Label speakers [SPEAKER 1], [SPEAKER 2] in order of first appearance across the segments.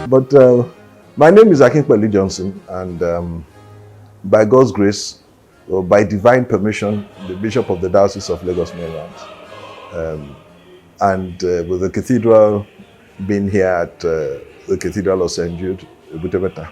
[SPEAKER 1] But my name is Akinpelu Johnson, and by God's grace, or by divine permission, the Bishop of the Diocese of Lagos Mainland. And with the cathedral being here at the Cathedral of St. Jude, Butebeta.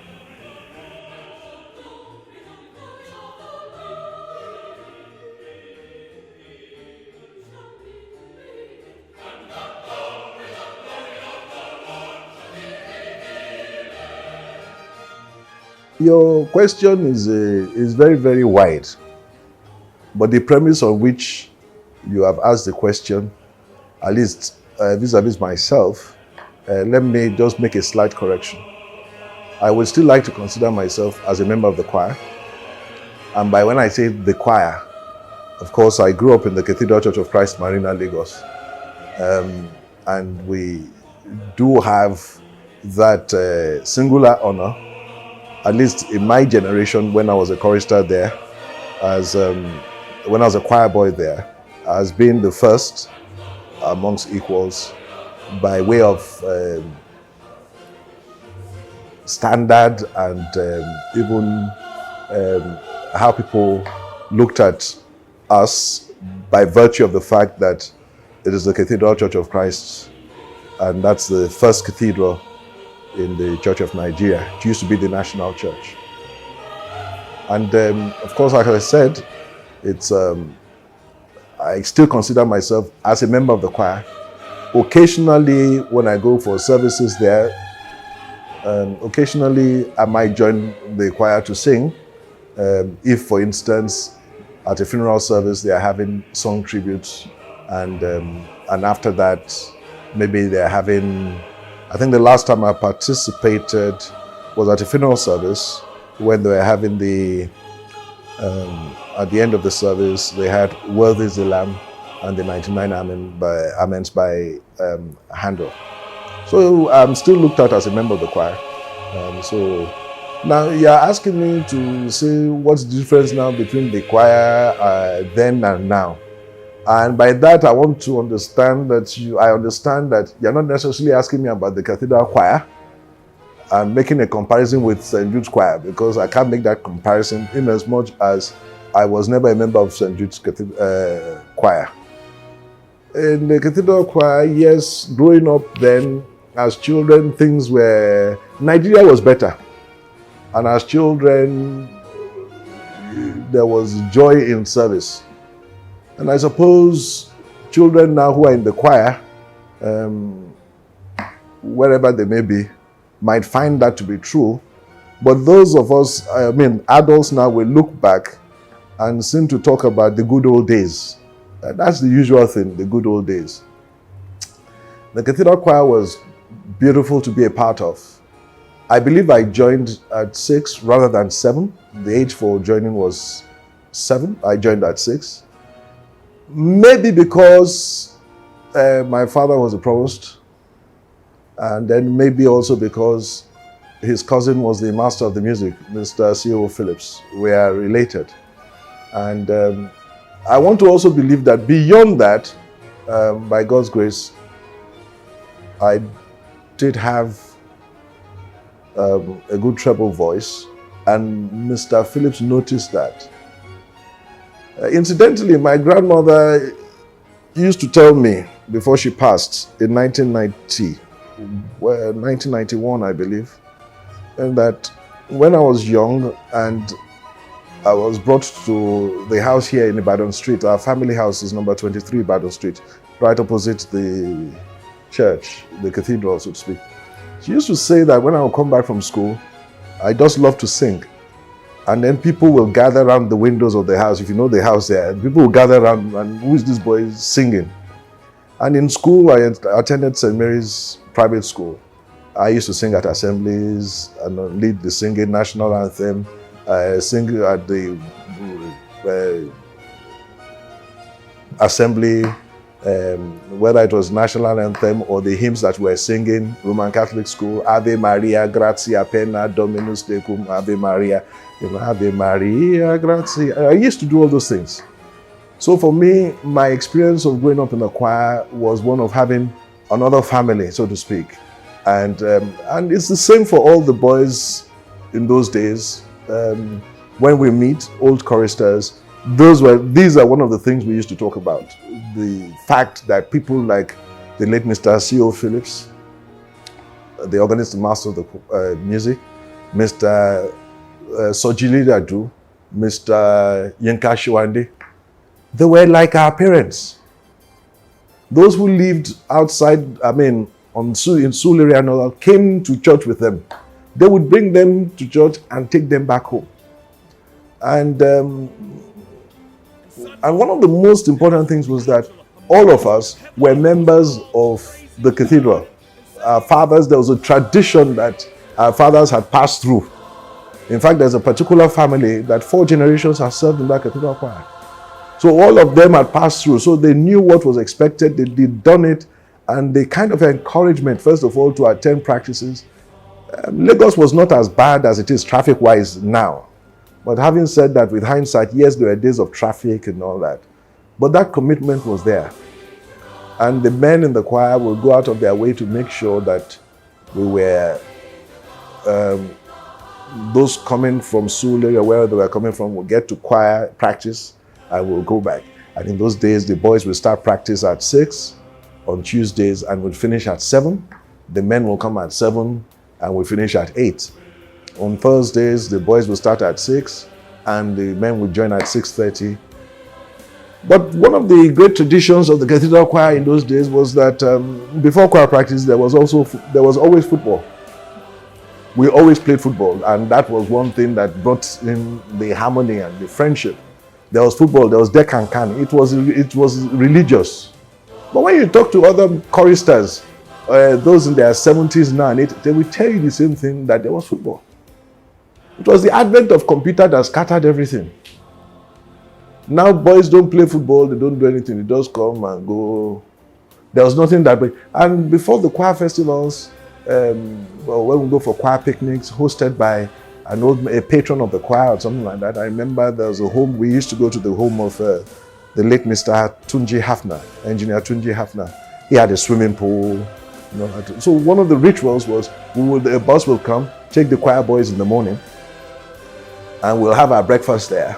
[SPEAKER 1] Your question is very, very wide, but the premise on which you have asked the question, at least vis-a-vis myself, let me just make a slight correction. I would still like to consider myself as a member of the choir, and by when I say the choir, of course, I grew up in the Cathedral Church of Christ, Mainland, Lagos, and we do have that singular honor, at least in my generation, when I was a chorister there, when I was a choir boy there, as being the first amongst equals by way of standard and even how people looked at us by virtue of the fact that it is the Cathedral Church of Christ, and that's the first cathedral in the Church of Nigeria. It used to be the national church. And of course, like I said, it's I still consider myself as a member of the choir. Occasionally, when I go for services there, occasionally I might join the choir to sing. If, for instance, at a funeral service, they are having song tributes, and after that, maybe they're having, I think the last time I participated was at a funeral service when they were having at the end of the service, they had Worthy is the Lamb and the 99 Amens by Handel. So I'm still looked at as a member of the choir. So now you're asking me to say what's the difference now between the choir then and now. And by that, I want to understand that I understand that you're not necessarily asking me about the cathedral choir and making a comparison with St. Jude's choir, because I can't make that comparison in as much as I was never a member of St. Jude's choir. In the cathedral choir, yes, growing up then, as children, Nigeria was better. And as children, there was joy in service. And I suppose children now who are in the choir, wherever they may be, might find that to be true. But those of us, adults now, will look back and seem to talk about the good old days. That's the usual thing, the good old days. The cathedral choir was beautiful to be a part of. I believe I joined at 6 rather than 7. The age for joining was 7. I joined at 6. Maybe because my father was a provost, and then maybe also because his cousin was the master of the music, Mr. C.O. Phillips. We are related. And I want to also believe that beyond that, by God's grace, I did have a good treble voice, and Mr. Phillips noticed that. Incidentally, my grandmother used to tell me before she passed in 1991, I believe, and that when I was young and I was brought to the house here in Ibadan Street, our family house is number 23 Ibadan Street, right opposite the church, the cathedral, so to speak. She used to say that when I would come back from school, I just love to sing. And then people will gather around the windows of the house. If you know the house there, people will gather around and who is this boy singing? And in school, I attended St. Mary's private school. I used to sing at assemblies and lead the singing national anthem, sing at the assembly, whether it was national anthem or the hymns that we're singing, Roman Catholic school, Ave Maria, Gratia Pena, Dominus Tecum, Ave Maria, Ave Maria, Gratia. I used to do all those things. So for me, my experience of growing up in the choir was one of having another family, so to speak. And it's the same for all the boys in those days. When we meet old choristers, these are one of the things we used to talk about. The fact that people like the late Mr. C.O. Phillips, the organist and master of the music, Mr. Sojili Dadu, Mr. Yinka Shiwande, they were like our parents. Those who lived outside, in Suliri and all, came to church with them. They would bring them to church and take them back home. And one of the most important things was that all of us were members of the cathedral. Our fathers, there was a tradition that our fathers had passed through. In fact, there's a particular family that 4 generations have served in that cathedral choir. So all of them had passed through. So they knew what was expected. They'd done it. And the kind of encouragement, first of all, to attend practices. Lagos was not as bad as it is traffic-wise now. But having said that, with hindsight, yes, there were days of traffic and all that. But that commitment was there. And the men in the choir will go out of their way to make sure that we were, those coming from Sule or wherever they were coming from, will get to choir practice and we'll go back. And in those days, the boys will start practice at 6 on Tuesdays and will finish at 7. The men will come at 7 and will finish at 8. On Thursdays, the boys will start at 6 and the men will join at 6:30. But one of the great traditions of the cathedral choir in those days was that before choir practice, there was always football. We always played football, and that was one thing that brought in the harmony and the friendship. There was football, there was deck and can. It was religious. But when you talk to other choristers, those in their 70s now and 80s, they will tell you the same thing, that there was football. It was the advent of computer that scattered everything. Now boys don't play football, they don't do anything, they just come and go. There was nothing that big. And before the choir festivals, when we go for choir picnics hosted by a patron of the choir or something like that, I remember there was a home, we used to go to the home of the late Mr. Tunji Hafner, engineer Tunji Hafner. He had a swimming pool. So one of the rituals was, a bus will come, take the choir boys in the morning, and we'll have our breakfast there.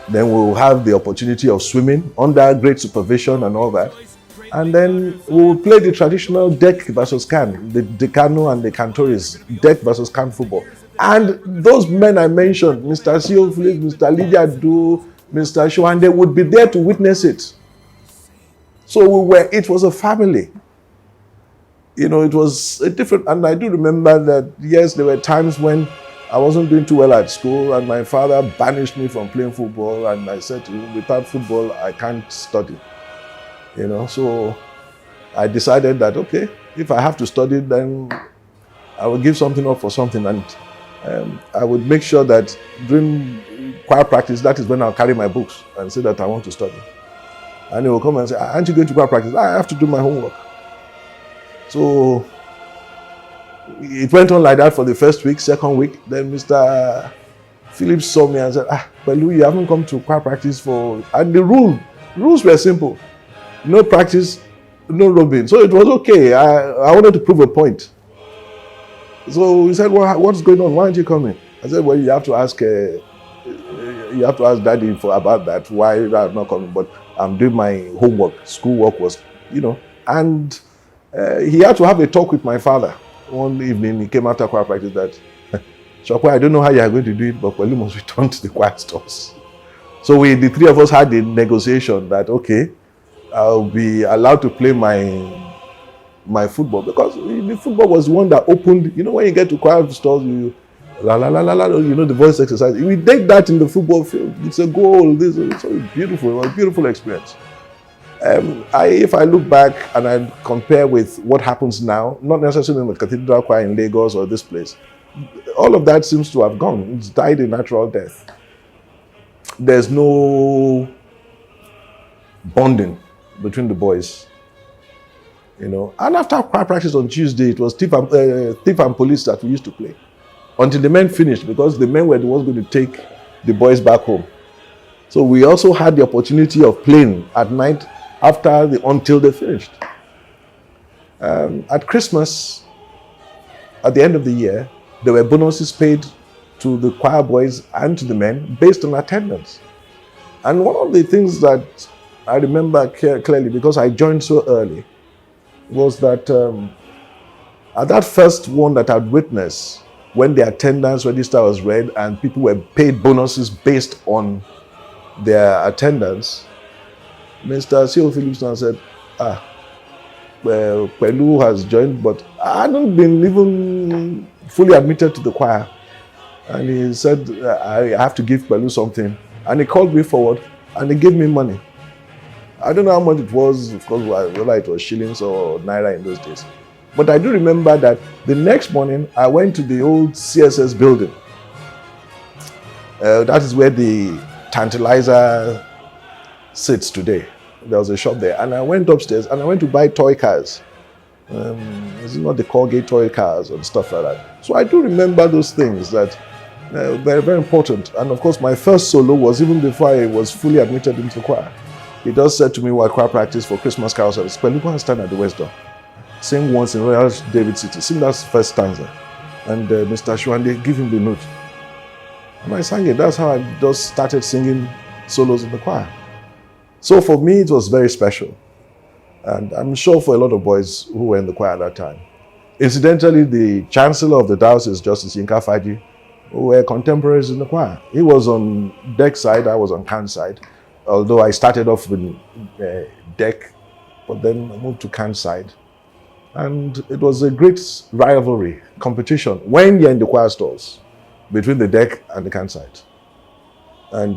[SPEAKER 1] Then we'll have the opportunity of swimming under great supervision and all that. And then we'll play the traditional deck versus can, the decano and the cantoris, deck versus can football. And those men I mentioned, Mr. C.O. Phillips, Mr. Lydia Du, Mr. Shiwande, would be there to witness it. So it was a family. It was a different, and I do remember that, yes, there were times when I wasn't doing too well at school and my father banished me from playing football, and I said to him, without football, I can't study. So I decided that, okay, if I have to study, then I will give something up for something. And I would make sure that during choir practice, that is when I'll carry my books and say that I want to study. And he will come and say, aren't you going to choir practice? I have to do my homework. So it went on like that for the first week, second week. Then Mr. Phillips saw me and said, Pelu, you haven't come to choir practice for... And the rules were simple. No practice, no rubbing. So it was okay. I wanted to prove a point. So he said, well, what's going on? Why aren't you coming? I said, well, you have to ask Daddy about that, why I'm not coming. But I'm doing my homework. Schoolwork was, And he had to have a talk with my father. One evening, he came after choir practice that, Shokwe, I don't know how you are going to do it, but Pelu must return to the choir stores. So the three of us had a negotiation that, okay, I'll be allowed to play my football, because the football was one that opened, when you get to choir stores, you la la la la la, the voice exercise. We did that in the football field. It's a goal. It's so beautiful. It was a beautiful experience. If I look back and I compare with what happens now, not necessarily in the cathedral choir in Lagos or this place, all of that seems to have gone. It's died a natural death. There's no bonding between the boys, And after choir practice on Tuesday, it was thief and police that we used to play until the men finished, because the men were the ones going to take the boys back home. So we also had the opportunity of playing at night until they finished. At Christmas, at the end of the year, there were bonuses paid to the choir boys and to the men based on attendance. And one of the things that I remember clearly, because I joined so early, was that at that first one that I'd witnessed, when the attendance register was read and people were paid bonuses based on their attendance, Mr. C.O. Phillips now said, well, Pelu has joined, but I hadn't been even fully admitted to the choir. And he said, I have to give Pelu something. And he called me forward and he gave me money. I don't know how much it was, of course, whether it was shillings or naira in those days. But I do remember that the next morning, I went to the old CSS building. That is where the Tantalizer sits today. There was a shop there. And I went upstairs and I went to buy toy cars. It's not the Colgate toy cars and stuff like that. So I do remember those things that very, very important. And of course, my first solo was even before I was fully admitted into the choir. He just said to me while choir practice for Christmas carol service, "Pelu, go and stand at the west door. Sing once in Royal David City. Sing that first stanza." And Mr. Shwande, give him the note. And I sang it. That's how I just started singing solos in the choir. So for me, it was very special. And I'm sure for a lot of boys who were in the choir at that time. Incidentally, the Chancellor of the Diocese, Justice Yinka Faji, who were contemporaries in the choir. He was on deck side, I was on can side. Although I started off with deck, but then I moved to can side. And it was a great rivalry, competition, when you're in the choir stalls, between the deck and the can side. And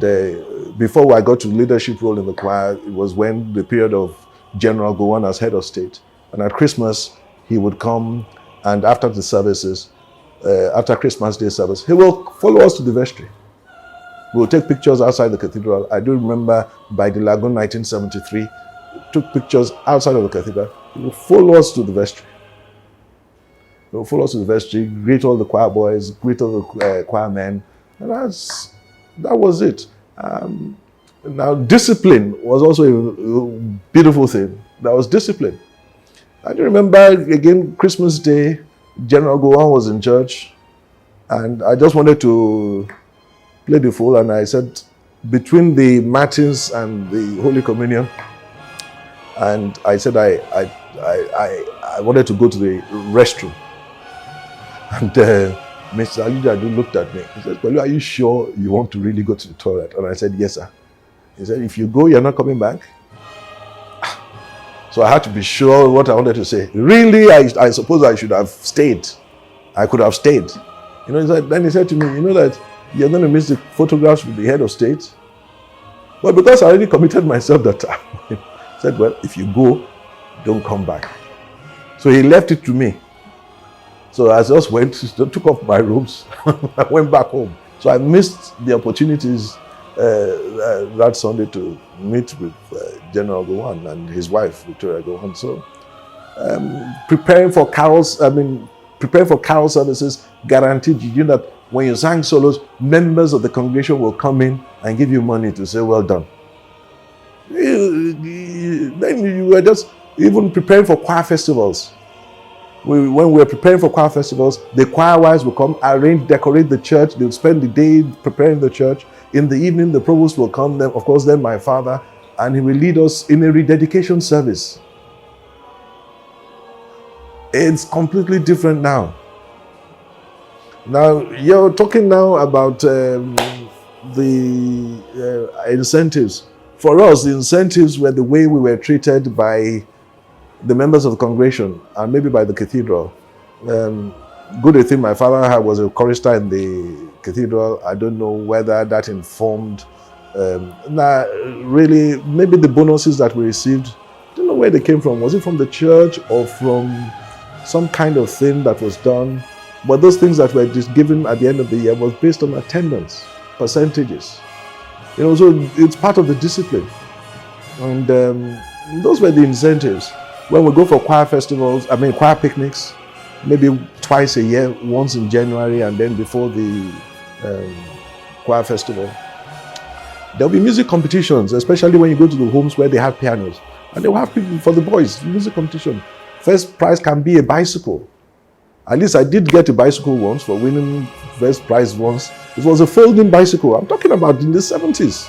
[SPEAKER 1] before I got to leadership role in the choir, it was when the period of General Gowon as head of state. And at Christmas, he would come, and after the services, after Christmas Day service, he will follow us to the vestry. We'll take pictures outside the cathedral. I do remember by the Lagoon 1973, took pictures outside of the cathedral. He will follow us to the vestry. He will follow us to the vestry, greet all the choir boys, greet all the choir men. And that was it. Now, discipline was also a beautiful thing. That was discipline. I do remember, again, Christmas Day, General Gowon was in church, and I just wanted to play the fool, and I said, between the Matins and the Holy Communion, and I said I wanted to go to the restroom. And Mr. Alujadu looked at me. He said, "Well, are you sure you want to really go to the toilet?" And I said, "Yes, sir." He said, "If you go, you're not coming back." So I had to be sure what I wanted to say. Really, I suppose I should have stayed. I could have stayed. Then he said to me, "You know that you're going to miss the photographs with the head of state?" But because I already committed myself that time, he said, "Well, if you go, don't come back." So he left it to me. So I just took off my robes, I went back home. So I missed the opportunities that Sunday to meet with General Gowon and his wife, Victoria Gowon. So preparing for carol services guaranteed you that when you sang solos, members of the congregation will come in and give you money to say, "Well done." Then you were just even preparing for choir festivals. When we were preparing for choir festivals, the choir wives will come, decorate the church. They would spend the day preparing the church. In the evening, the provost will come, then, of course, then my father, and he will lead us in a rededication service. It's completely different now. Now, you're talking now about the incentives. For us, the incentives were the way we were treated by the members of the congregation and maybe by the cathedral. Good thing my father was a chorister in the cathedral. I don't know whether that informed. Really, maybe the bonuses that we received, I don't know where they came from. Was it from the church or from some kind of thing that was done? But those things that were just given at the end of the year was based on attendance, percentages. So it's part of the discipline. And those were the incentives. When we go for choir festivals, choir picnics, maybe twice a year, once in January and then before the choir festival. There'll be music competitions, especially when you go to the homes where they have pianos. And they'll have people for the boys, music competition. First prize can be a bicycle. At least I did get a bicycle once for winning first prize once. It was a folding bicycle. I'm talking about in the 70s.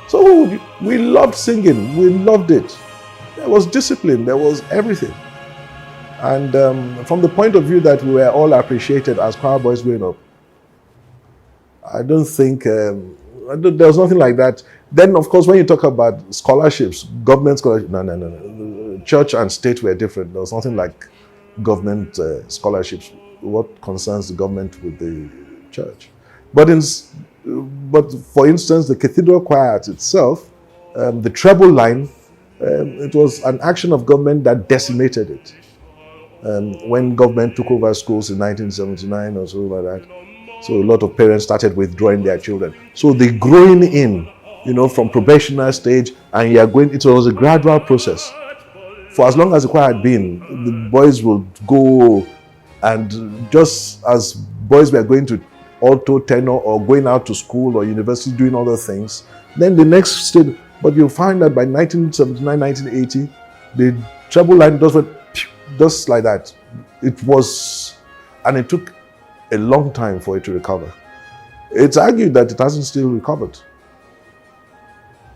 [SPEAKER 1] So we loved singing. We loved it. There was discipline. There was everything. And from the point of view that we were all appreciated as choir boys growing up, I don't think there was nothing like that. Then, of course, when you talk about scholarships, government scholarships, no. Church and state were different. There was nothing like government scholarships. What concerns the government with the church? But for instance, the cathedral choir itself, the treble line, it was an action of government that decimated it. When government took over schools in 1979 or so like that, so a lot of parents started withdrawing their children. So the growing in, from probationary stage, and you are going, it was a gradual process. For as long as the choir had been, the boys would go, and just as boys were going to alto, tenor, or going out to school or university doing other things, then the next stage, but you'll find that by 1979, 1980, the treble line just went just like that. It took a long time for it to recover. It's argued that it hasn't still recovered.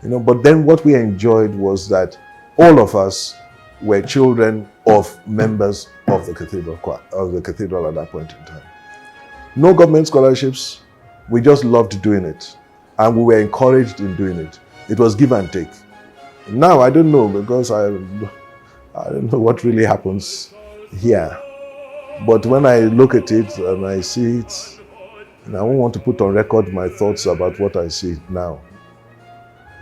[SPEAKER 1] But then what we enjoyed was that all of us were children of members of the cathedral choir, of the cathedral at that point in time. No government scholarships. We just loved doing it, and we were encouraged in doing it. It was give and take. Now I don't know, because I don't know what really happens here. But when I look at it and I see it, and I won't want to put on record my thoughts about what I see now,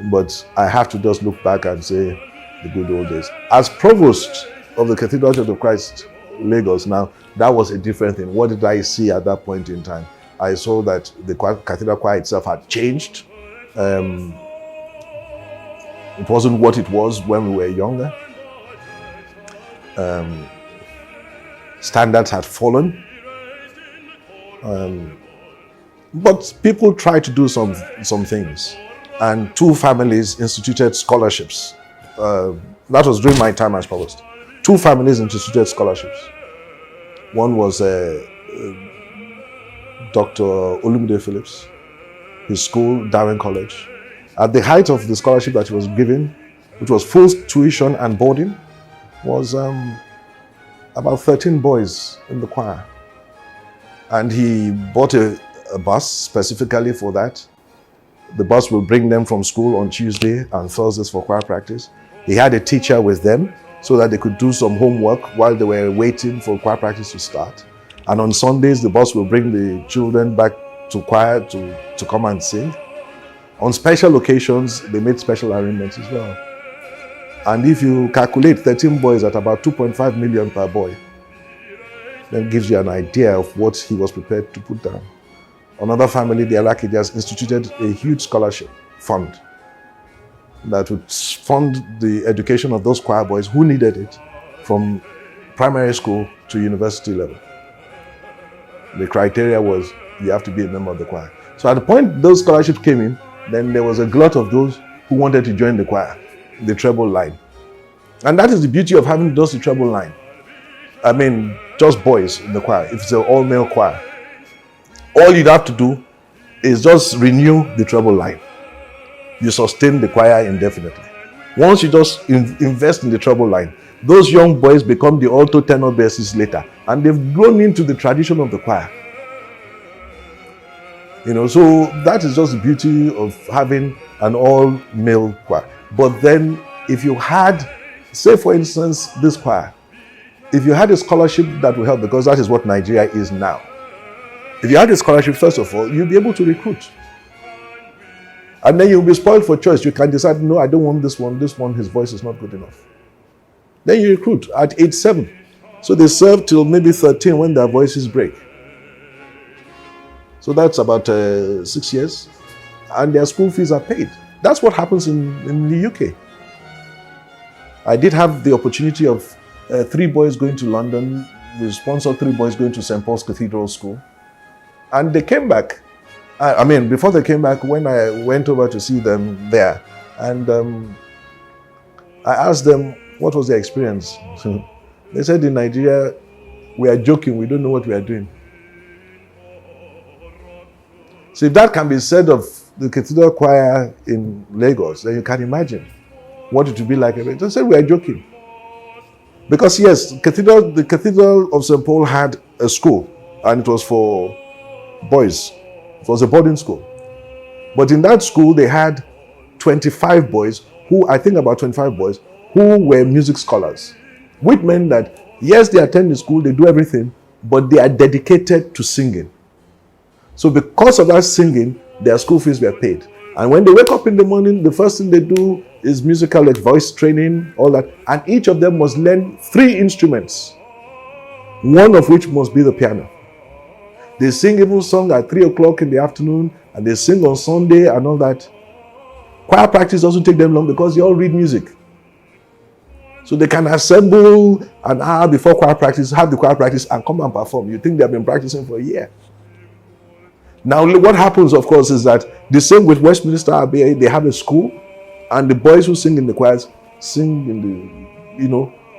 [SPEAKER 1] but I have to just look back and say the good old days. As provost of the Cathedral Church of Christ, Lagos now, that was a different thing. What did I see at that point in time? I saw that the cathedral choir itself had changed. It wasn't what it was when we were younger. Standards had fallen. But people tried to do some things. And 2 families instituted scholarships. That was during my time as provost. 2 families instituted scholarships. One was Dr. Olumide Phillips, his school, Darwin College. At the height of the scholarship that he was given, which was full tuition and boarding, was about 13 boys in the choir. And he bought a bus specifically for that. The bus will bring them from school on Tuesday and Thursdays for choir practice. He had a teacher with them so that they could do some homework while they were waiting for choir practice to start. And on Sundays, the bus will bring the children back to choir to come and sing. On special occasions, they made special arrangements as well. And if you calculate 13 boys at about 2.5 million per boy, that gives you an idea of what he was prepared to put down. Another family, the Alakidias, instituted a huge scholarship fund that would fund the education of those choir boys who needed it from primary school to university level. The criteria was you have to be a member of the choir. So at the point those scholarships came in, then there was a glut of those who wanted to join the choir, the treble line. And that is the beauty of having just the treble line. I mean, just boys in the choir, if it's an all-male choir. All you'd have to do is just renew the treble line. You sustain the choir indefinitely. Once you just invest in the treble line, those young boys become the alto tenor basses later, and they've grown into the tradition of the choir. So that is just the beauty of having an all-male choir. But then if you had, say for instance, this choir, if you had a scholarship that will help, because that is what Nigeria is now. If you had a scholarship, first of all, you'll be able to recruit. And then you'll be spoiled for choice. You can decide, no, I don't want this one, his voice is not good enough. Then you recruit at age 7. So they serve till maybe 13 when their voices break. So that's about 6 years. And their school fees are paid. That's what happens in the UK. I did have the opportunity of 3 boys going to London. We sponsored 3 boys going to St. Paul's Cathedral School. And they came back. Before they came back, when I went over to see them there, and I asked them, What was their experience? They said in Nigeria, we are joking, we don't know what we are doing. So if that can be said of the cathedral choir in Lagos, then you can imagine what it would be like. They said we are joking. Because yes, the Cathedral of St. Paul had a school, and it was for boys. It was a boarding school. But in that school, they had 25 boys, about 25 boys, who were music scholars. Which meant that, yes, they attend the school, they do everything, but they are dedicated to singing. So because of that singing, their school fees were paid. And when they wake up in the morning, the first thing they do is musical, like voice training, all that. And each of them must learn 3 instruments, one of which must be the piano. They sing even song at 3 o'clock in the afternoon, and they sing on Sunday and all that. Choir practice doesn't take them long because they all read music. So they can assemble an hour before choir practice, have the choir practice, and come and perform. You think they have been practicing for a year. Now, what happens, of course, is that the same with Westminster Abbey, they have a school, and the boys who sing in the choirs sing in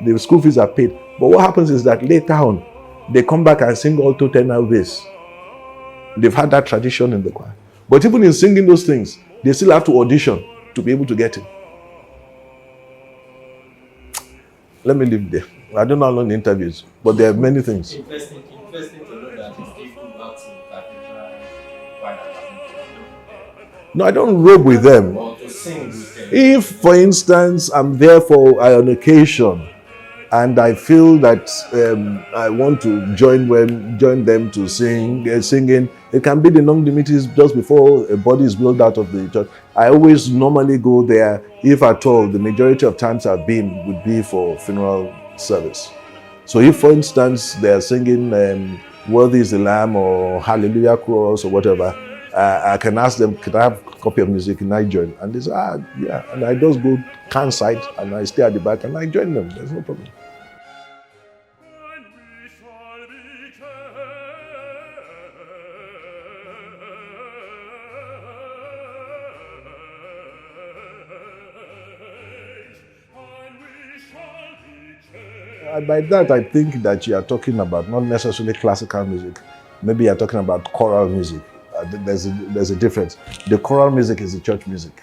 [SPEAKER 1] the school fees are paid. But what happens is that later on, they come back and sing alto, tenor, bass. They've had that tradition in the choir. But even in singing those things, they still have to audition to be able to get it. Let me leave there. I don't know how long the interviews, but there are many things.
[SPEAKER 2] Interesting to know that these people go to cathedral choir.
[SPEAKER 1] No, I don't robe with them.
[SPEAKER 2] Or to sing with them.
[SPEAKER 1] If, for instance, I'm there for an occasion and I feel that I want to join them to singing, it can be the non-dimittis just before a body is wheeled out of the church. I always normally go there, if at all. The majority of times I've been would be for funeral service. So if, for instance, they are singing Worthy is the Lamb or Hallelujah Chorus or whatever, I can ask them, could I have a copy of music and I join? And they say, yeah. And I just go can side and I stay at the back and I join them. There's no problem. By that, I think that you are talking about not necessarily classical music. Maybe you are talking about choral music. There's a difference. The choral music is the church music.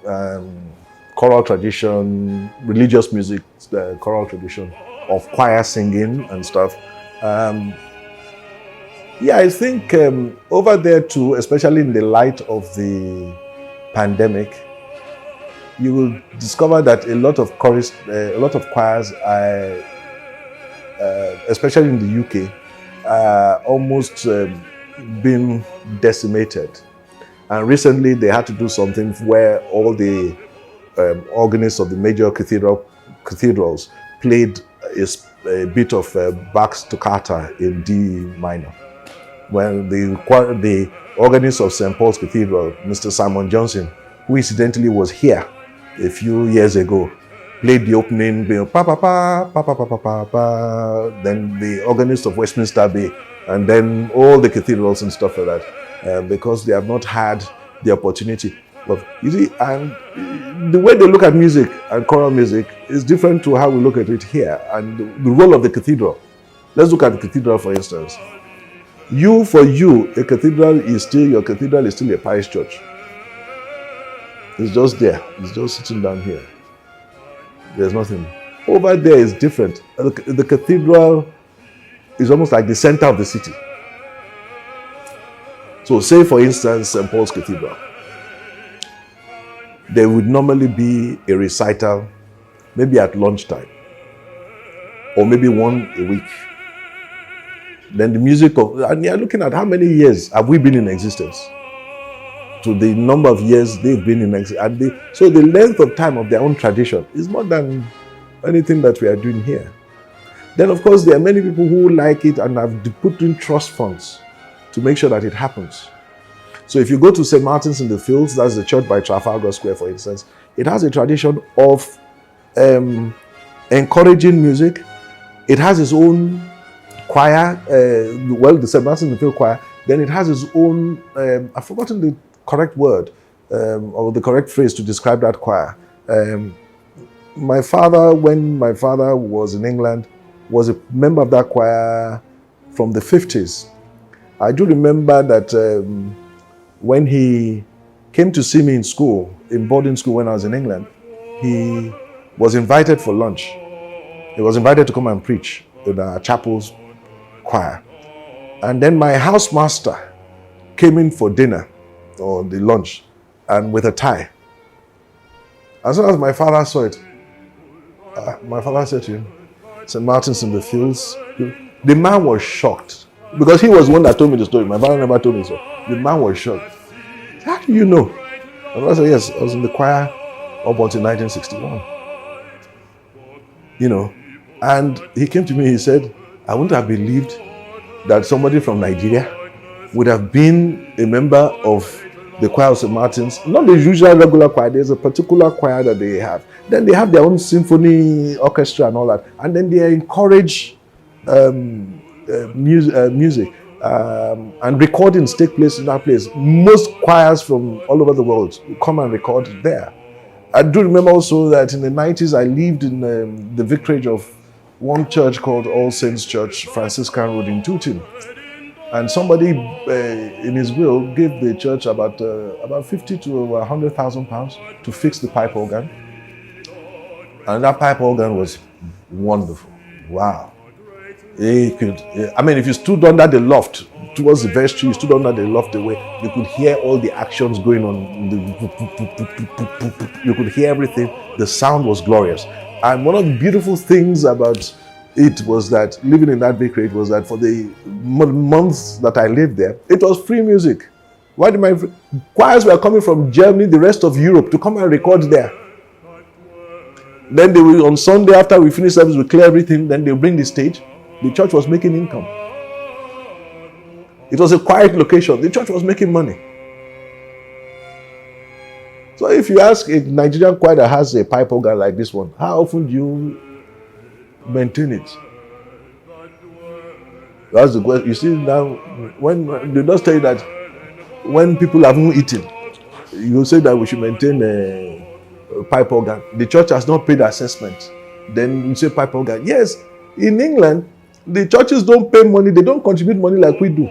[SPEAKER 1] Choral tradition, religious music, the choral tradition of choir singing and stuff. I think over there too, especially in the light of the pandemic, you will discover that a lot of choirs are, especially in the UK, are almost been decimated. And recently they had to do something where all the organists of the major cathedrals played a bit of Bach's toccata in D minor. When the organist of St. Paul's Cathedral, Mr. Simon Johnson, who incidentally was here a few years ago, played the opening, pa pa pa pa pa pa pa pa pa. Then the organist of Westminster Abbey, and then all the cathedrals and stuff like that, because they have not had the opportunity. But you see, and the way they look at music and choral music is different to how we look at it here, and the role of the cathedral. Let's look at the cathedral, for instance. For you, a cathedral is still a parish church. It's just there. It's just sitting down here. There's nothing. Over there is different. The cathedral is almost like the center of the city. So say, for instance, St. Paul's Cathedral. There would normally be a recital, maybe at lunchtime, or maybe one a week. Then the music and you're looking at how many years have we been in existence? To the number of years they've been in existence. So the length of time of their own tradition is more than anything that we are doing here. Then, of course, there are many people who like it and have put in trust funds to make sure that it happens. So if you go to St. Martin's in the Fields, that's the church by Trafalgar Square, for instance, it has a tradition of encouraging music. It has its own choir, the St. Martin's in the Fields choir. Then it has its own, I've forgotten the correct word or the correct phrase to describe that choir. my father, when my father was in England, was a member of that choir from the 50s. I do remember that when he came to see me in school, in boarding school when I was in England, he was invited for lunch. He was invited to come and preach in our chapel's choir. And then my housemaster came in for dinner or the lunch and with a tie. As soon as my father saw it, my father said to him, St. Martin's in the fields. The man was shocked because he was the one that told me the story. My father never told me so. The man was shocked. How do you know? And I said, yes, I was in the choir up until 1961. And he came to me, he said, I wouldn't have believed that somebody from Nigeria would have been a member of the choir of St. Martin's. Not the usual regular choir, there's a particular choir that they have. Then they have their own symphony orchestra and all that. And then they encourage music. And recordings take place in that place. Most choirs from all over the world come and record there. I do remember also that in the 90s I lived in the vicarage of one church called All Saints Church, Franciscan Road in Tooting. And somebody in his will gave the church about 50 to 100,000 pounds to fix the pipe organ. And that pipe organ was wonderful. Wow. If you stood under the loft towards the vestry, you stood under the loft away, you could hear all the actions going on. You could hear everything. The sound was glorious. And one of the beautiful things about it was that living in that vicarage was that for the months that I lived there, it was free music. Why did my choirs were coming from Germany, the rest of Europe, to come and record there. Then they will, on Sunday after we finish service, we clear everything. Then they bring the stage. The church was making income. It was a quiet location. The church was making money. So if you ask a Nigerian choir that has a pipe organ like this one, how often do you maintain it? That's the question. You see now, when they just tell you that when people haven't eaten, you say that we should maintain a pipe organ. The church has not paid assessment. Then you say pipe organ. Yes, in England, the churches don't pay money. They don't contribute money like we do.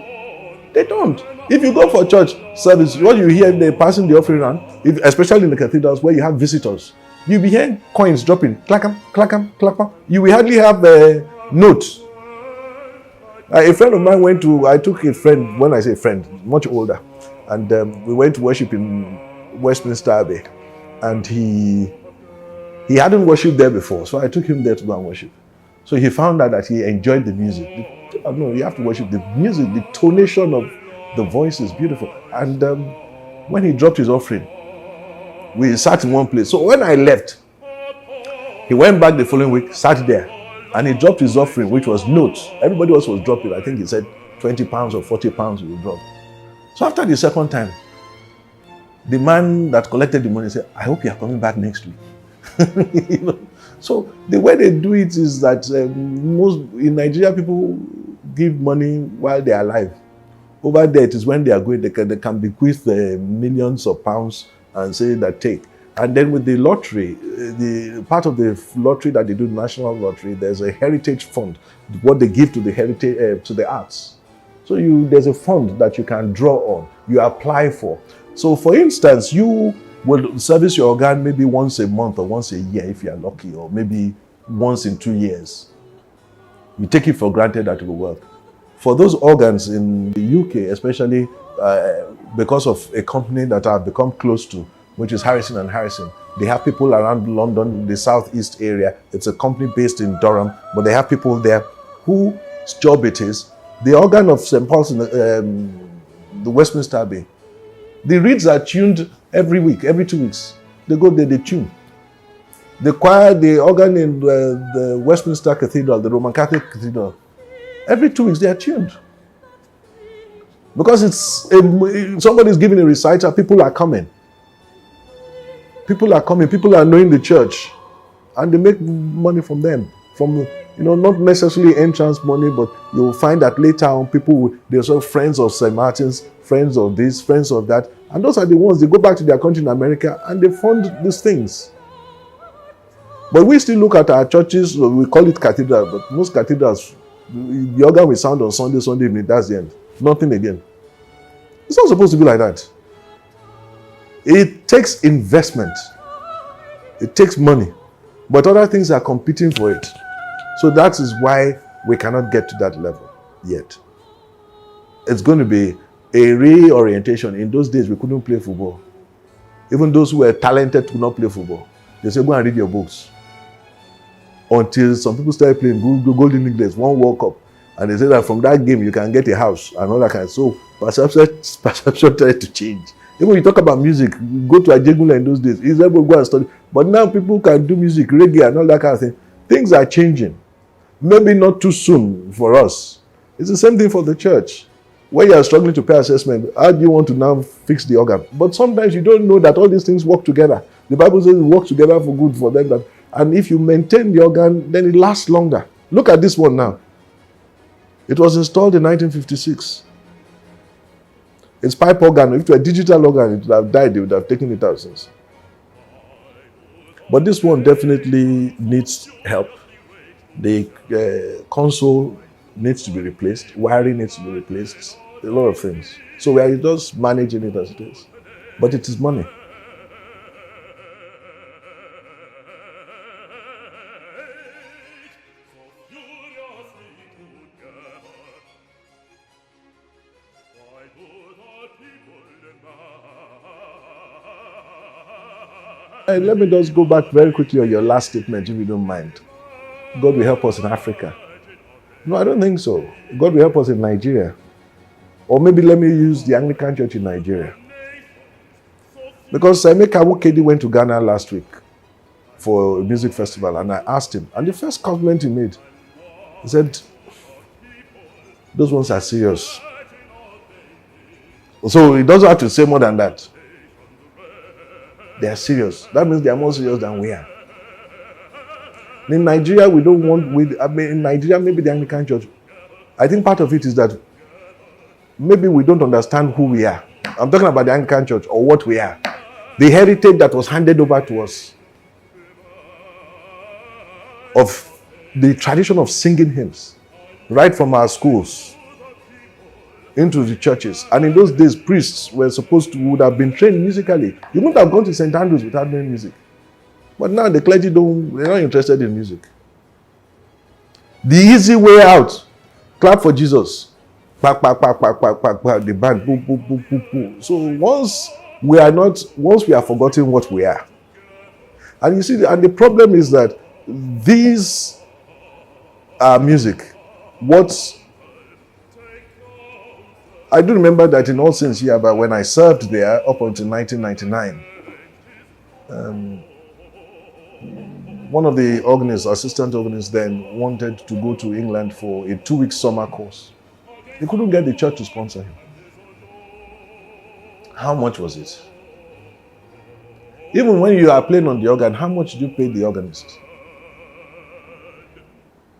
[SPEAKER 1] They don't. If you go for church service, what you hear, they're passing the offering around, especially in the cathedrals where you have visitors. You'll be hearing coins dropping. Clackam, clackam, clackam. You will hardly have notes. A friend of mine I took a friend, when I say friend, much older, and we went to worship in Westminster Abbey. And he hadn't worshipped there before, so I took him there to go and worship. So he found out that he enjoyed the music. No, you have to worship the music. The tonation of the voice is beautiful. And when he dropped his offering, we sat in one place. So when I left, he went back the following week, sat there, and he dropped his offering, which was notes. Everybody else was dropping. I think he said 20 pounds or 40 pounds he would drop. So after the second time, the man that collected the money said, I hope you are coming back next week. So the way they do it is that most in Nigeria, people give money while they are alive. Over there, it is when they are going, they can bequeath millions of pounds and say that take. And then with the lottery, the part of the lottery that they do, the national lottery, there's a heritage fund, what they give to the heritage, to the arts. So there's a fund that you can draw on, you apply for. So for instance, you will service your organ maybe once a month or once a year if you are lucky, or maybe once in 2 years. You take it for granted that it will work. For those organs in the UK, especially because of a company that I've become close to, which is Harrison and Harrison, they have people around London, the southeast area. It's a company based in Durham, but they have people there whose job it is. The organ of St. Paul's in the Westminster Abbey, the reeds are tuned every week, every 2 weeks. They go there, they tune. The choir, the organ in the Westminster Cathedral, the Roman Catholic Cathedral, every 2 weeks they are tuned. Because somebody's giving a recital, people are coming. People are coming, people are knowing the church, and they make money from them. From, not necessarily entrance money, but you'll find that later on they're sort of friends of St. Martin's, friends of this, friends of that. And those are the ones, they go back to their country in America and they fund these things. But we still look at our churches, we call it cathedral, but most cathedrals, the organ will sound on Sunday evening, that's the end. Nothing again. It's not supposed to be like that. It takes investment. It takes money. But other things are competing for it. So that is why we cannot get to that level yet. It's going to be a reorientation. In those days, we couldn't play football. Even those who were talented could not play football. They say, go and read your books. Until some people started playing Golden English, one World Cup. And they say that from that game, you can get a house and all that kind of. So perception started to change. Even when you talk about music, you go to Ajegula in those days, he's able to go and study. But now people can do music, reggae and all that kind of thing. Things are changing. Maybe not too soon for us. It's the same thing for the church. When you are struggling to pay assessment, how do you want to now fix the organ? But sometimes you don't know that all these things work together. The Bible says it works together for good for them. And if you maintain the organ, then it lasts longer. Look at this one now. It was installed in 1956. It's pipe organ. If it were a digital organ, it would have died. They would have taken it out since. But this one definitely needs help. The console needs to be replaced. Wiring needs to be replaced. A lot of things. So we are just managing it as it is. But it is money. Let me just go back very quickly on your last statement, if you don't mind. God will help us in Africa. No, I don't think so. God will help us in Nigeria. Or maybe let me use the Anglican Church in Nigeria. Because Emeka Wukedi went to Ghana last week for a music festival, and I asked him, and the first compliment he made, he said, those ones are serious. So he doesn't have to say more than that. They are serious. That means they are more serious than we are. In Nigeria, we don't want, in Nigeria, maybe the Anglican Church, I think part of it is that maybe we don't understand who we are. I'm talking about the Anglican Church or what we are. The heritage that was handed over to us of the tradition of singing hymns, right from our schools into the churches. And in those days, priests would have been trained musically. You wouldn't have gone to St. Andrews without knowing music. But now the clergy they're not interested in music. The easy way out, clap for Jesus. Pack, the band, boop, boop, boop, boop, boop. So once we are forgotten what we are. And you see, and the problem is that these are music. I do remember that in all sincere, but when I served there up until 1999, one of the organists, assistant organists then, wanted to go to England for a 2-week summer course. He couldn't get the church to sponsor him. How much was it? Even when you are playing on the organ, how much do you pay the organist?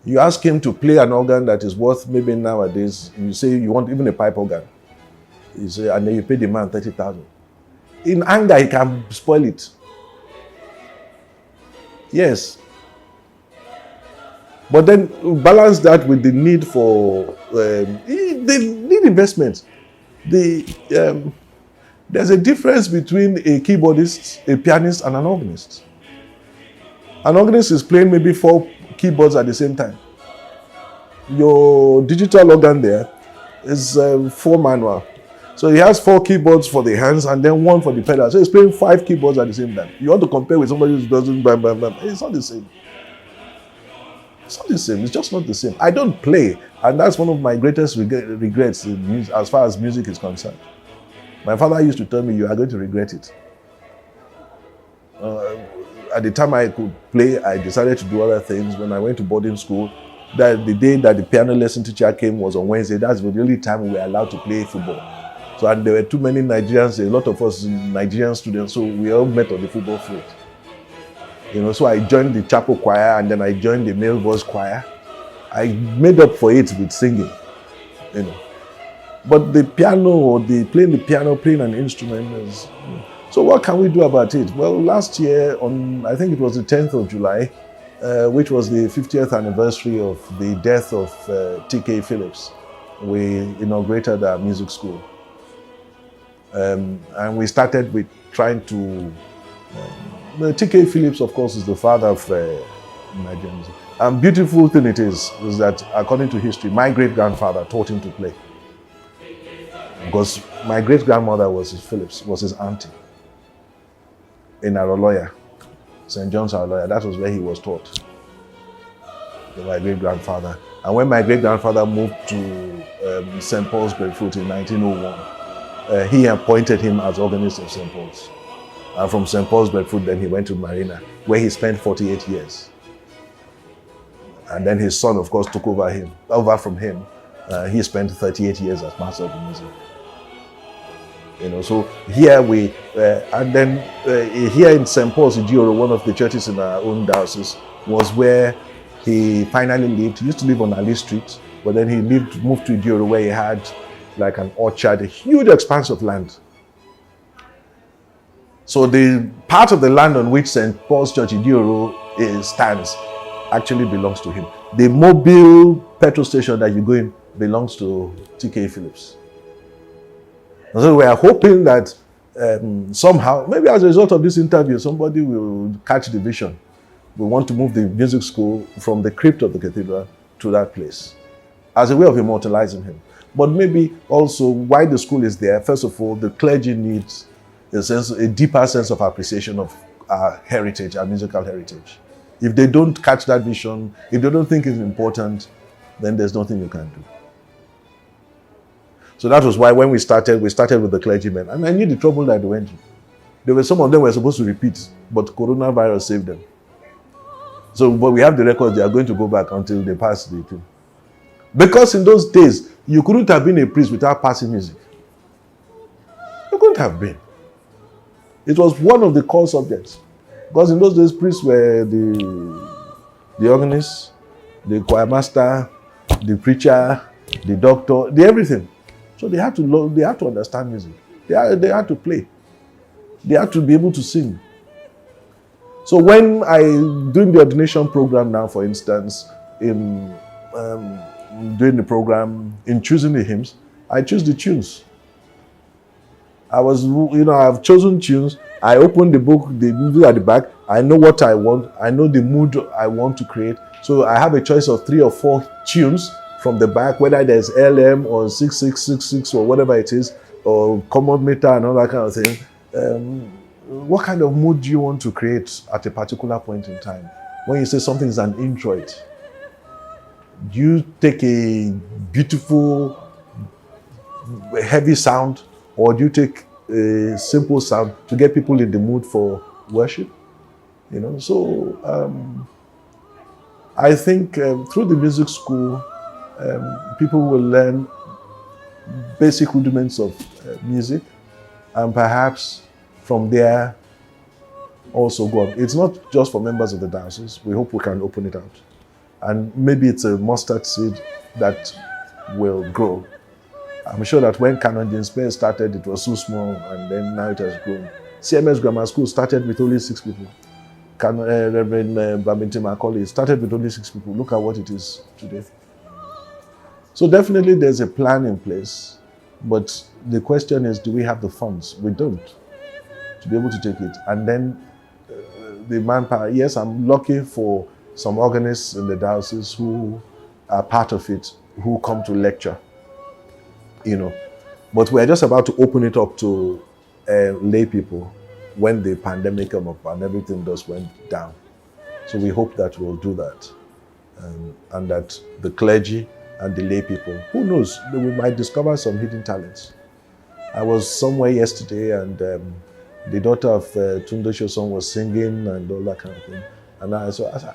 [SPEAKER 1] You ask him to play an organ that is worth maybe nowadays, you say you want even a pipe organ. You say, and then you pay the man 30,000. In anger, he can spoil it. Yes. But then balance that with the need for they need investment. There's a difference between a keyboardist, a pianist, and an organist. An organist is playing maybe 4 keyboards at the same time. Your digital organ there is 4 manual. So he has 4 keyboards for the hands and then 1 for the pedal. So he's playing 5 keyboards at the same time. You want to compare with somebody who doesn't bam, bam, bam. It's not the same. It's not the same. It's just not the same. I don't play. And that's one of my greatest regrets in music, as far as music is concerned. My father used to tell me, you are going to regret it. At the time I could play, I decided to do other things. When I went to boarding school, that the day that the piano lesson teacher came was on Wednesday. That's the only time we were allowed to play football. So, and there were too many Nigerians, a lot of us Nigerian students, so we all met on the football field. So I joined the chapel choir and then I joined the male voice choir. I made up for it with singing, But the piano or playing an instrument is... So what can we do about it? Well, last year I think it was the 10th of July, which was the 50th anniversary of the death of T.K. Phillips, we inaugurated our music school. And we started with trying to... T.K. Phillips, of course, is the father of Nigerian music. And beautiful thing it is that according to history, my great-grandfather taught him to play. Because my great-grandmother was his auntie in Aroloya, St. John's Aroloya. That was where he was taught, my great-grandfather. And when my great-grandfather moved to St. Paul's Breadfruit in 1901, he appointed him as organist of St. Paul's. And from St. Paul's Breadfruit, then he went to Marina, where he spent 48 years. And then his son, of course, took over from him. He spent 38 years as master of the music. So here and then here in St. Paul's Idioro, one of the churches in our own diocese, was where he finally lived. He used to live on Ali Street, but then he moved to Idioro, where he had like an orchard, a huge expanse of land. So the part of the land on which St. Paul's Church Idioro stands actually belongs to him. The mobile petrol station that you go in belongs to T.K. Phillips. And so we are hoping that somehow, maybe as a result of this interview, somebody will catch the vision. We want to move the music school from the crypt of the cathedral to that place as a way of immortalizing him. But maybe also why the school is there, first of all, the clergy needs a deeper sense of appreciation of our heritage, our musical heritage. If they don't catch that vision, if they don't think it's important, then there's nothing you can do. So that was why when we started with the clergymen. And I knew the trouble that they went through. Some of them were supposed to repeat, but coronavirus saved them. So, but we have the records, they are going to go back until they pass the thing. Because in those days, you couldn't have been a priest without passing music. You couldn't have been. It was one of the core subjects. Because in those days, priests were the organist, the choir master, the preacher, the doctor, the everything. So they had to learn, they had to understand music. They had to play. They had to be able to sing. So when I doing the ordination program now, for instance, in doing the program, in choosing the hymns, I choose the tunes. I've chosen tunes. I open the book, the music at the back. I know what I want. I know the mood I want to create. So I have a choice of 3 or 4 tunes from the back, whether there's LM or 6666 or whatever it is, or common meter and all that kind of thing. What kind of mood do you want to create at a particular point in time? When you say something is an introit, do you take a beautiful, heavy sound, or do you take a simple sound to get people in the mood for worship? So I think through the music school, people will learn basic rudiments of music, and perhaps from there also go on. It's not just for members of the diocese. We hope we can open it out. And maybe it's a mustard seed that will grow. I'm sure that when Canon James Spears started, it was so small, and then now it has grown. CMS Grammar School started with only 6 people. Reverend Babington Macaulay started with only 6 people. Look at what it is today. So definitely there's a plan in place, but the question is, do we have the funds? We don't, to be able to take it. And then the manpower. Yes, I'm lucky for some organists in the diocese who are part of it, who come to lecture, But we're just about to open it up to lay people when the pandemic came up and everything just went down. So we hope that we'll do that, and that the clergy and the lay people, who knows, we might discover some hidden talents. I was somewhere yesterday, and the daughter of Tunde Shoson was singing and all that kind of thing. And I said,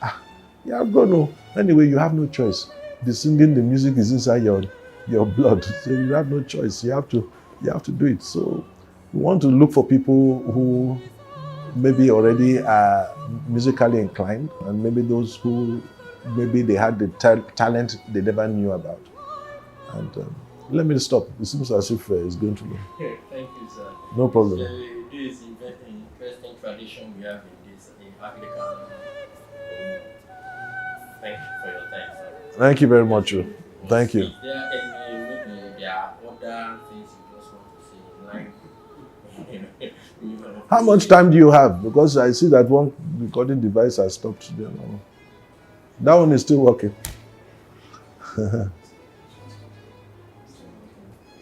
[SPEAKER 1] yeah, bro, no. Anyway, you have no choice. The singing, the music is inside your blood. So you have no choice. You have to do it. So we want to look for people who maybe already are musically inclined, and maybe those who maybe they had the talent they never knew about. And let me stop. It seems as if it's going to be.
[SPEAKER 2] Thank you, sir.
[SPEAKER 1] No problem.
[SPEAKER 2] This is an interesting tradition we have in this African
[SPEAKER 1] Thank you very much. Thank you.
[SPEAKER 2] Is there any, maybe there are other things you just want to say in line?
[SPEAKER 1] How much time do you have? Because I see that one recording device has stopped there now. That one is still working.
[SPEAKER 2] It's still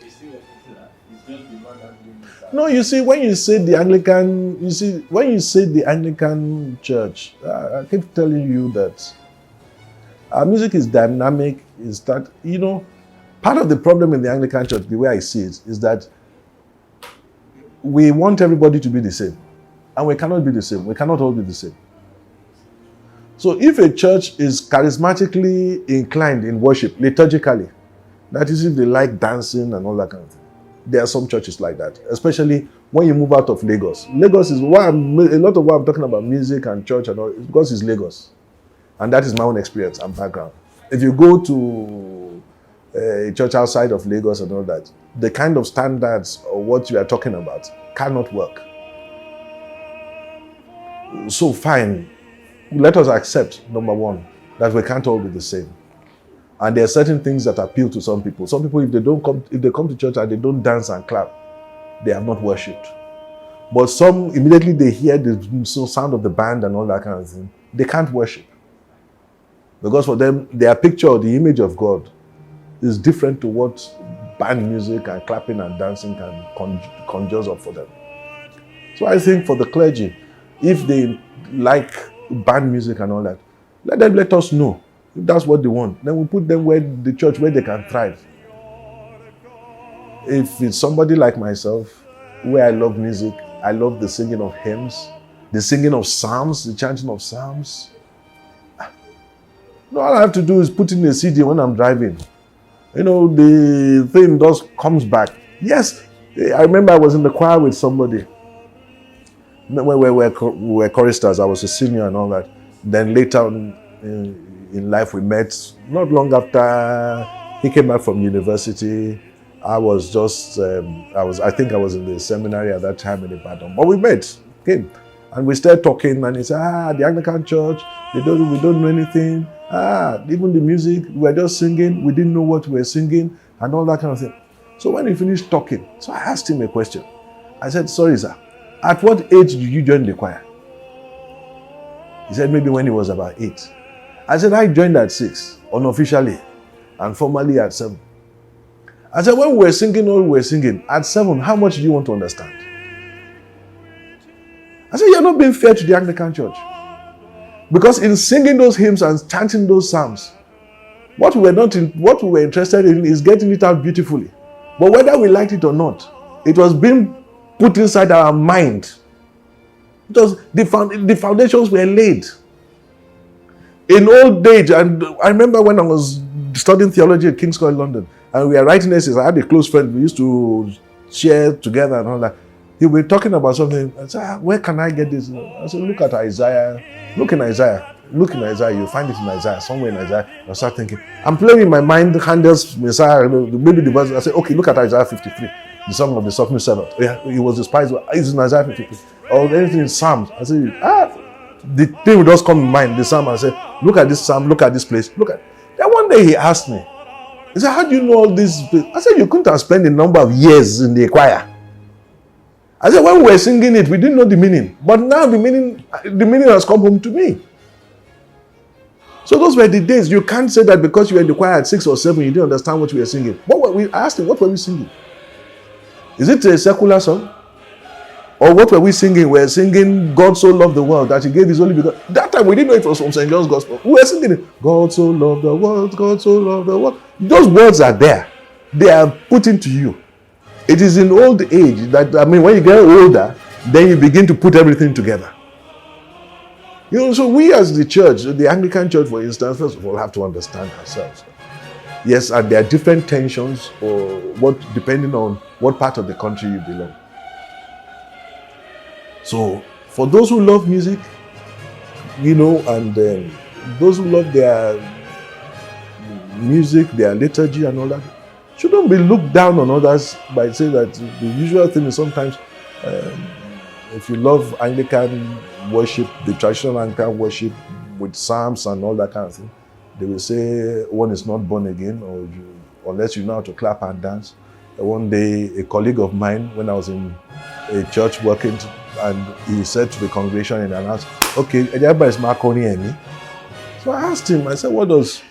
[SPEAKER 2] it's just the man that doing it.
[SPEAKER 1] No, you see, when you say the Anglican Church, I keep telling you that our music is dynamic. Is that, part of the problem in the Anglican Church, the way I see it, is that we want everybody to be the same, and we cannot be the same. We cannot all be the same. So if a church is charismatically inclined in worship, liturgically, that is if they like dancing and all that kind of thing. There are some churches like that, especially when you move out of Lagos. Lagos is why a lot of what I'm talking about music and church and all, is because it's Lagos. And that is my own experience and background. If you go to a church outside of Lagos and all that, the kind of standards of what you are talking about cannot work. So fine, let us accept, number one, that we can't all be the same. And there are certain things that appeal to some people. Some people, if they come to church and they don't dance and clap, they have not worshipped. But some, immediately they hear the sound of the band and all that kind of thing, they can't worship. Because for them, their picture or the image of God is different to what band music and clapping and dancing can conjures up for them. So I think for the clergy, if they like band music and all that, let us know. If that's what they want, then we put them where the church where they can thrive. If it's somebody like myself, where I love music, I love the singing of hymns, the singing of psalms, the chanting of psalms. No, all I have to do is put in a CD when I'm driving. The thing just comes back. Yes, I remember I was in the choir with somebody. When we were choristers, I was a senior and all that. Then later on in life, we met not long after he came back from university. I was just, I think I was in the seminary at that time in Ibadan. But we met, came, and we started talking, and he said, the Anglican Church, we don't know anything. Even the music, we were just singing, we didn't know what we were singing, and all that kind of thing. So when he finished talking, so I asked him a question. I said, sorry, sir, at what age did you join the choir? He said, maybe when he was about 8. I said, I joined at 6, unofficially, and formally at 7. I said, when we were singing all we were singing, at 7, how much do you want to understand? I said, you're not being fair to the Anglican Church. Because in singing those hymns and chanting those psalms, what we were interested in is getting it out beautifully. But whether we liked it or not, it was being put inside our mind. It was the foundations were laid. In old age, and I remember when I was studying theology at King's College London, and we were writing essays, I had a close friend, we used to share together and all that. He was talking about something. I said, where can I get this? I said, look at Isaiah. Look in Isaiah. You'll find it in Isaiah, somewhere in Isaiah. I start thinking, I'm playing in my mind Handel's Messiah, maybe the verse. I said, okay, look at Isaiah 53, the song of the suffering servant. Yeah, he was despised. It's in Isaiah 53. Or anything in Psalms. I said, the thing will just come in mind, the psalm. I said, look at this psalm, look at this place, look at. Then one day he asked me, he said, how do you know all this? I said, you couldn't have spent a number of years in the choir. I said, when we were singing it, we didn't know the meaning. But now the meaning has come home to me. So those were the days. You can't say that because you were in the choir at 6 or 7, you didn't understand what we were singing. I asked him, what were we singing? Is it a secular song? Or what were we singing? We were singing, God so loved the world that he gave his only begotten. That time we didn't know it was from St. John's Gospel. We were singing it. God so loved the world, God so loved the world. Those words are there. They are put into you. It is in old age that, when you get older, then you begin to put everything together. So we as the church, the Anglican Church, for instance, first of all, have to understand ourselves. Yes, and there are different tensions, depending on what part of the country you belong. So, for those who love music, and those who love their music, their liturgy and all that, shouldn't be looked down on others by saying that the usual thing is sometimes if you love Anglican worship, the traditional Anglican worship with psalms and all that kind of thing, They will say one is not born again, unless you know how to clap and dance. One day, a colleague of mine, when I was in a church working, and he said to the congregation and announced, "Okay, everybody's Marconi and me." So I asked him. I said, "What does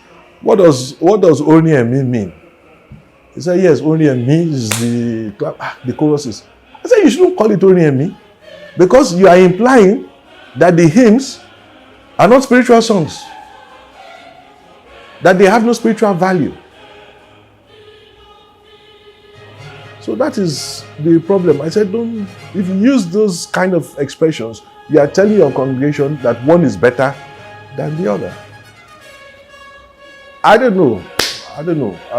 [SPEAKER 1] Oni and me mean?" He said, "Yes, Oni and me is the choruses." I said, "You shouldn't call it Oni and me, because you are implying that the hymns are not spiritual songs, that they have no spiritual value." So that is the problem. I said, if you use those kind of expressions, you are telling your congregation that one is better than the other. I don't know.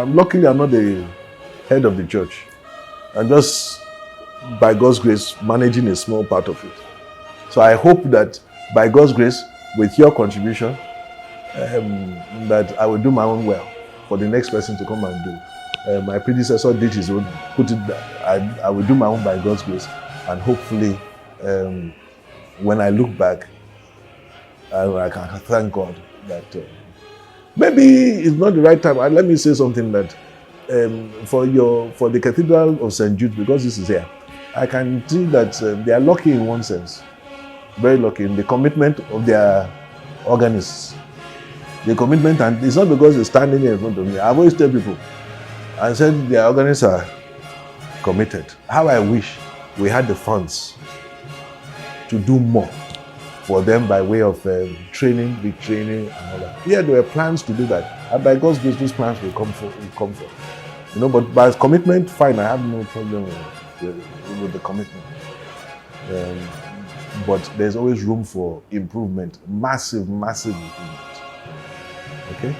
[SPEAKER 1] Luckily, I'm not the head of the church. I'm just, by God's grace, managing a small part of it. So I hope that by God's grace, with your contribution, that I will do my own well for the next person to come and do. My predecessor did his own, I will do my own by God's grace, and hopefully when I look back, I can thank God that maybe it's not the right time. And let me say something that for the Cathedral of St. Jude, because this is here, I can see that they are lucky in one sense, very lucky in the commitment of their organists. The commitment, and it's not because they're standing here in front of me. I've always tell people, I said their organists are committed. How I wish we had the funds to do more for them by way of training, big training, and all that. Yeah, there were plans to do that, and by God's grace, those plans will come forth. But by commitment, fine. I have no problem with the commitment. But there's always room for improvement, massive improvement. Okay.